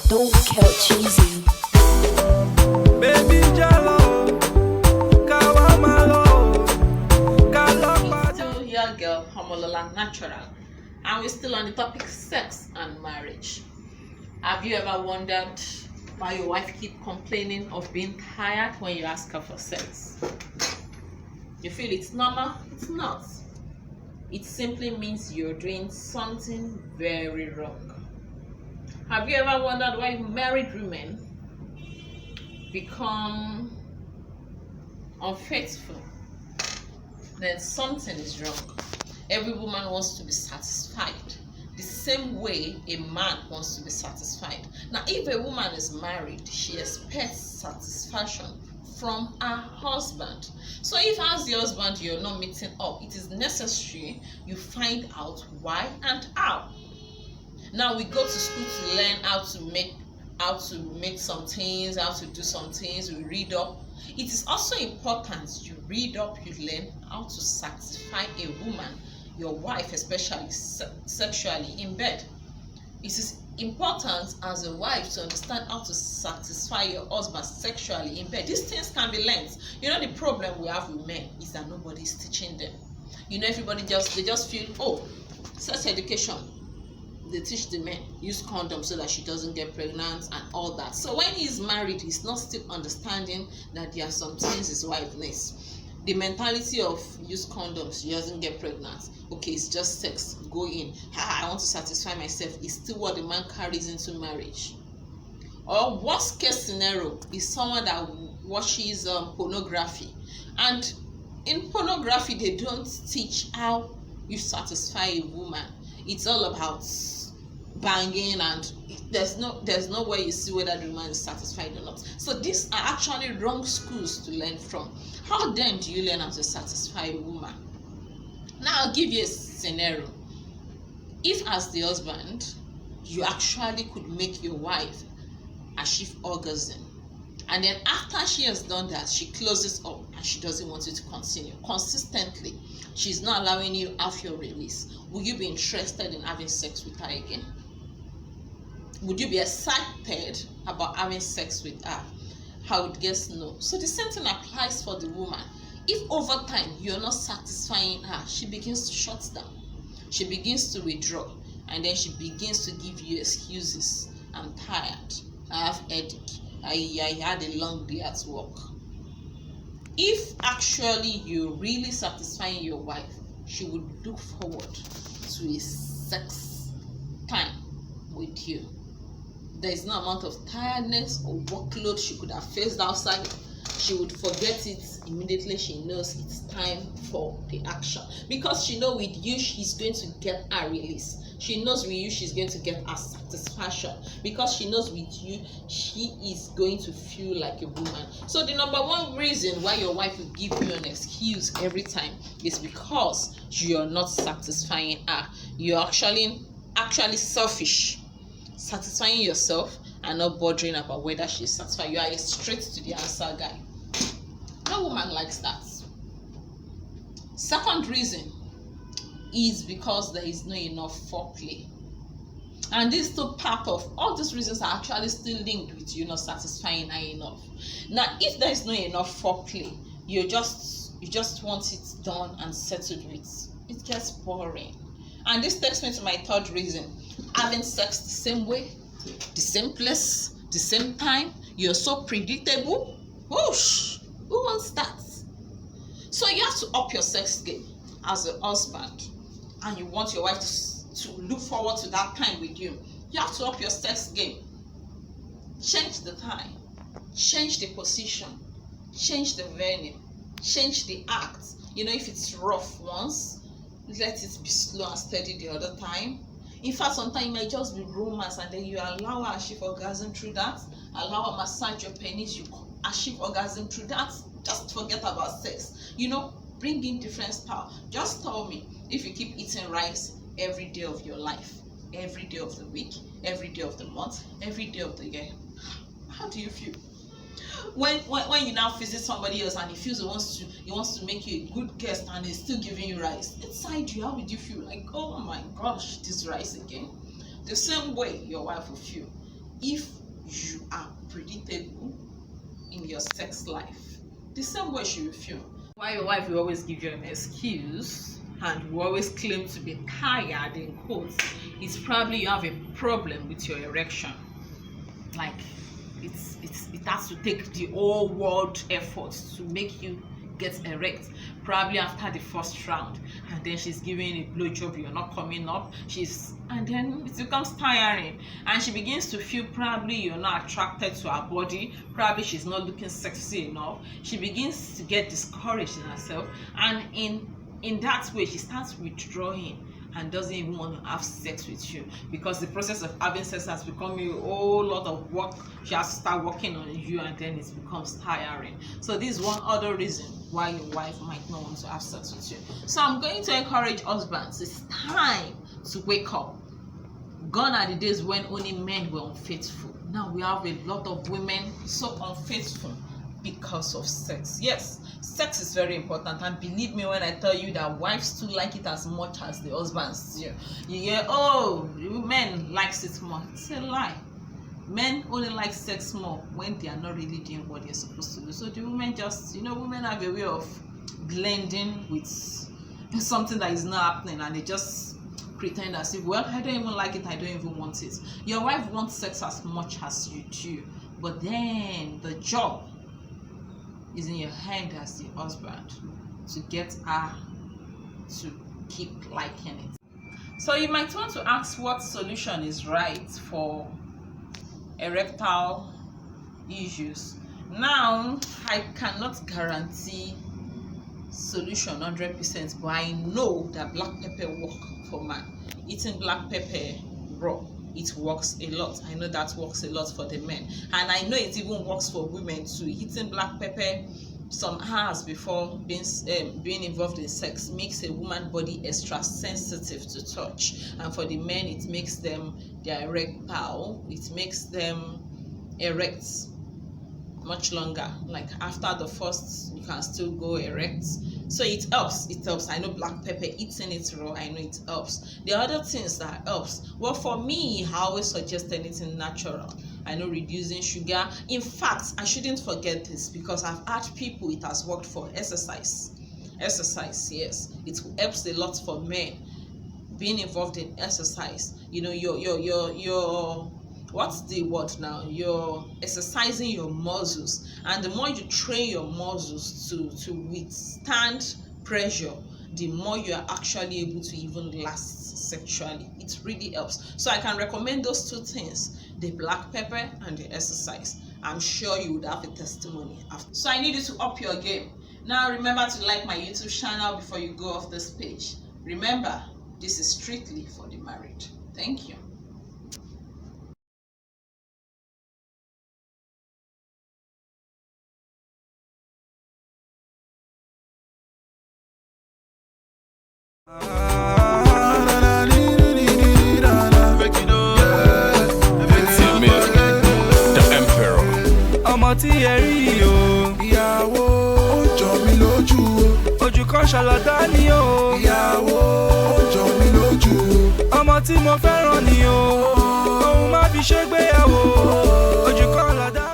Don't kill cheesy. Baby Jalo, Kawamalo, It's Kalopata. still your girl, Homolola Natural, and we're still on the topic sex and marriage. Have you ever wondered why your wife keep complaining of being tired when you ask her for sex? You feel it's normal? It's not. It simply means you're doing something very wrong. Have you ever wondered why married women become unfaithful? Then something is wrong. Every woman wants to be satisfied the same way a man wants to be satisfied. Now, if a woman is married, she expects satisfaction from her husband. So if as the husband you're not meeting up, it is necessary you find out why and how. Now we go to school to learn how to make some things, how to do some things, we read up. It is also important you read up, you learn how to satisfy a woman, your wife, especially sexually in bed. It is important as a wife to understand how to satisfy your husband sexually in bed. These things can be learned. You know, the problem we have with men is that nobody is teaching them. You know, everybody just feel, oh, sex education, they teach the men use condoms so that she doesn't get pregnant and all that. So when he's married, he's not still understanding that there are some things his wife needs. The mentality of use condoms, she doesn't get pregnant, okay, it's just sex, go in, I want to satisfy myself, is still what the man carries into marriage. Or worst case scenario is someone that watches pornography, and in pornography they don't teach how you satisfy a woman. It's all about banging, and there's no way you see whether the man is satisfied or not. So these are actually wrong schools to learn from. How then do you learn how to satisfy a woman? Now I'll give you a scenario. If as the husband you actually could make your wife achieve orgasm, and then after she has done that, she closes up and she doesn't want you to continue consistently, she's not allowing you have your release, will you be interested in having sex with her again? Would you be excited about having sex with her? I would guess no. So the same thing applies for the woman. If over time you're not satisfying her, she begins to shut down, she begins to withdraw, and then she begins to give you excuses. I'm tired, I have headache, I had a long day at work. If actually you're really satisfying your wife, she would look forward to a sex time with you. There is no amount of tiredness or workload she could have faced outside. She would forget it immediately. She knows it's time for the action, because she knows with you she's going to get a release. She knows with you she's going to get a satisfaction, because she knows with you she is going to feel like a woman. So the number one reason why your wife will give you an excuse every time is because you're not satisfying her. You're actually selfish, satisfying yourself and not bothering about whether she's satisfied. You are a straight to the answer guy. No woman likes that. Second reason is because there is not enough foreplay. And these two part of all these reasons are actually still linked with you not satisfying her enough. Now, if there is not enough foreplay, you just want it done and settled with, it gets boring. And this takes me to my third reason: having sex the same way, the same place, the same time. You're so predictable. Whoosh! Who wants that? So you have to up your sex game as a husband, and you want your wife to look forward to that time with you. You have to up your sex game. Change the time, change the position, change the venue, change the act. You know, if it's rough once, let it be slow and steady the other time. In fact, sometimes it might just be romance, and then you allow her achieve orgasm through that. Allow her massage your penis, you achieve orgasm through that. Just forget about sex. You know, bring in different style. Just tell me, if you keep eating rice every day of your life, every day of the week, every day of the month, every day of the year, how do you feel? When you now visit somebody else and he feels he wants to make you a good guest and he's still giving you rice inside you, how would you feel? Like, oh my gosh, this rice again. The same way your wife will feel if you are predictable in your sex life, the same way she will feel. Why your wife will always give you an excuse and will always claim to be tired in quotes, it's probably you have a problem with your erection. Like it has to take the whole world effort to make you get erect, probably after the first round, and then she's giving a blowjob, you're not coming up, and then it becomes tiring, and she begins to feel probably you're not attracted to her body, probably she's not looking sexy enough. She begins to get discouraged in herself, and in that way she starts withdrawing and doesn't even want to have sex with you, because the process of having sex has become a whole lot of work. She has to start working on you, and then it becomes tiring. So this is one other reason why your wife might not want to have sex with you. So I'm going to encourage husbands, it's time to wake up. Gone are the days when only men were unfaithful. Now we have a lot of women so unfaithful because of sex. Yes, sex is very important, and believe me when I tell you that wives too like it as much as the husbands do. You hear, oh, men likes it more. It's a lie. Men only like sex more when they are not really doing what they're supposed to do. So the women just, women have a way of blending with something that is not happening, and they just pretend as if, well, I don't even like it, I don't even want it. Your wife wants sex as much as you do, but then the job is in your hand as the husband to get her to keep liking it. So you might want to ask what solution is right for erectile issues. Now, I cannot guarantee solution 100%, but I know that black pepper works for man. Eating black pepper raw, it works a lot. I know that works a lot for the men, and I know it even works for women too. Eating black pepper some hours before being involved in sex makes a woman's body extra sensitive to touch, and for the men it makes them their erectile, it makes them erect much longer. Like after the first, you can still go erect. So it helps. I know black pepper, eating it raw, I know it helps. The other things that helps, well, for me, I always suggest anything natural. I know reducing sugar. In fact, I shouldn't forget this, because I've had people it has worked for. Exercise, yes, it helps a lot for men. Being involved in exercise, your what's the word now? You're exercising your muscles, and the more you train your muscles to withstand pressure, the more you are actually able to even last sexually. It really helps. So I can recommend those two things, the black pepper and the exercise. I'm sure you would have a testimony after. So I need you to up your game. Now remember to like my YouTube channel before you go off this page. Remember, this is strictly for the married. Thank you. Tí ẹ rí o, ìyàwó ó jọ mí lójú o, ojú kan ṣàlàdá ni o, ìyàwó ó jọ mí lójú o, ọmọ tí mo fẹ́ràn ni o, òun má fi ṣègbéyàwó, ojú kan ṣàlàdá.